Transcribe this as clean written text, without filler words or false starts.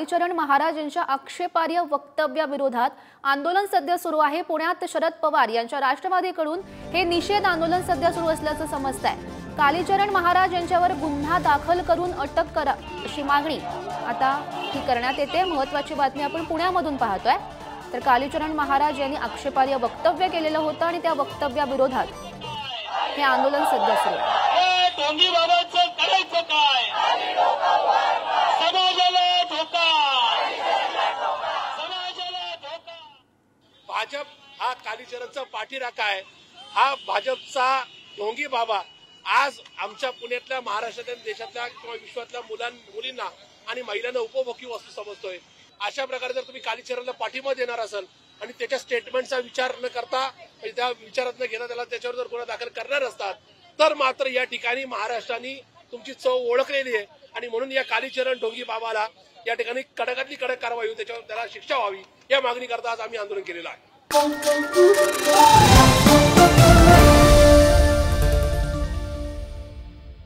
कालीचरण महाराज यांच्या आक्षेपार्ह वक्तव्याविरोधात आंदोलन सध्या सुरू आहे। पुण्यात शरद पवार यांच्या राष्ट्रवादीकडून हे निषेध आंदोलन सध्या सुरू असल्याचं समजतंय। कालीचरण महाराज यांच्यावर गुन्हा दाखल करून अटक करा अशी मागणी आता ही करण्यात येते। महत्त्वाची बातमी आपण पुण्यामधून पाहतोय। तर कालीचरण महाराज यांनी आक्षेपार्ह वक्तव्य केलेलं होतं आणि त्या वक्तव्याविरोधात हे आंदोलन सध्या सुरू आहे। भाजप हा कालीचरणचा पाठीराखा आहे। हा भाजपचा ढोंगी बाबा आज आमच्या पुण्यातल्या महाराष्ट्रातल्या देशातल्या किंवा विश्वातल्या मुलींना आणि महिलांना उपभोगी वस्तू समजतोय। अशा प्रकारे जर तुम्ही कालीचरणला पाठिंबा देणार असाल आणि त्याच्या स्टेटमेंटचा विचार न करता त्या विचारात न घेता त्याला त्याच्यावर जर गुन्हा दाखल करणार असतात तर मात्र या ठिकाणी महाराष्ट्राने तुमची चव ओळखलेली आहे आणि म्हणून या कालीचरण ढोंगी बाबाला या ठिकाणी कडकातली कडक कारवाई होईल, त्याच्यावर त्याला शिक्षा व्हावी या मागणी करता आज आम्ही आंदोलन केलेलं आहे।